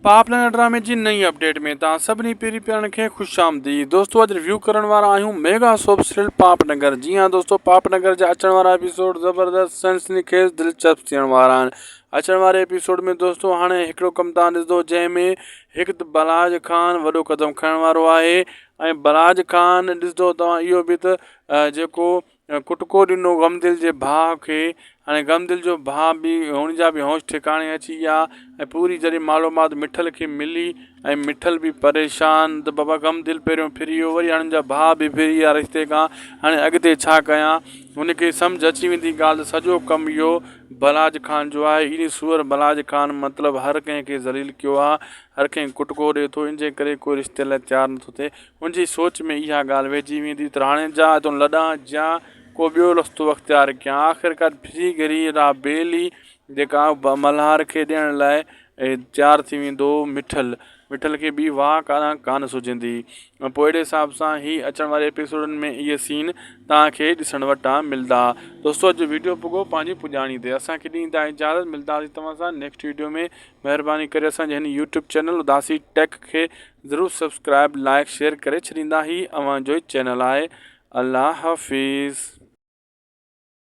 पापनगर ड्रामे जी नई अपडेट में तव्हां सभिनी पहिरीं प्यारनि खे ख़ुशामदीद। दोस्तों अॼु रिव्यू करण वारा आहियूं मेगा सोप सीरियल पापनगर। जी हाँ दोस्तों, पापनगर जा अचण वारा एपिसोड ज़बरदस्त सनसनीखेज़ दिलचस्प थियण वारा आहिनि। अचण वारे एपिसोड में दोस्तों हाणे हिकिड़ो कमु तव्हां ॾिसंदो जंहिंमें हिकु बलाज खान वॾो क़दम खणण वारो आहे ऐं बलाज खान ॾिसंदो तव्हां इहो बि त जेको कुटको ॾिनो गमदिल जे भाउ खे। हाणे गमदिल जो भाउ बि हुन जा बि होश ठिकाणे अची विया ऐं पूरी जॾहिं मालूमात मिठल खे मिली ऐं मिठल बि परेशान त बाबा गमदिल पहिरियों फिरी वियो, वरी हाणे जा भाउ बि फिरी विया रिश्ते खां। हाणे अॻिते छा कयां हुनखे सम्झ अची वेंदी ॻाल्हि। सॼो कमु इहो बलाज खान जो आहे। इन सूअर बलाज खान मतिलबु हर कंहिंखे ज़लील कयो आहे, हर कंहिं कुटको ॾिए थो, इन जे करे कोई रिश्ते लाइ तयारु नथो थिए। हुनजी सोच में इहा ॻाल्हि वेहिजी वेंदी त हाणे जा तो लॾां जा को ॿियो रस्तो अख़्तियार कयां। आख़िरकार फिरी गिरी राबेली जेका मल्हार खे ॾियण लाइ तयारु थी वेंदो मिठल खे बि वाह कान सुझंदी। पोइ अहिड़े हिसाब सां ही अचण वारे एपिसोडनि में इहे सीन तव्हांखे ॾिसण वटां मिलंदा। दोस्तों अॼु वीडियो पुॻो पंहिंजी पुॼाणी ते। असांखे ॾींदा इजाज़त, मिलंदासीं तव्हां सां नेक्स्ट वीडियो में। महिरबानी करे असांजे हिन यूट्यूब चैनल उदासी टेक खे ज़रूरु सब्सक्राइब लाइक शेयर करे छॾींदा। ही अव्हांजो ई चैनल आहे। अल्लाह हाफ़िज़।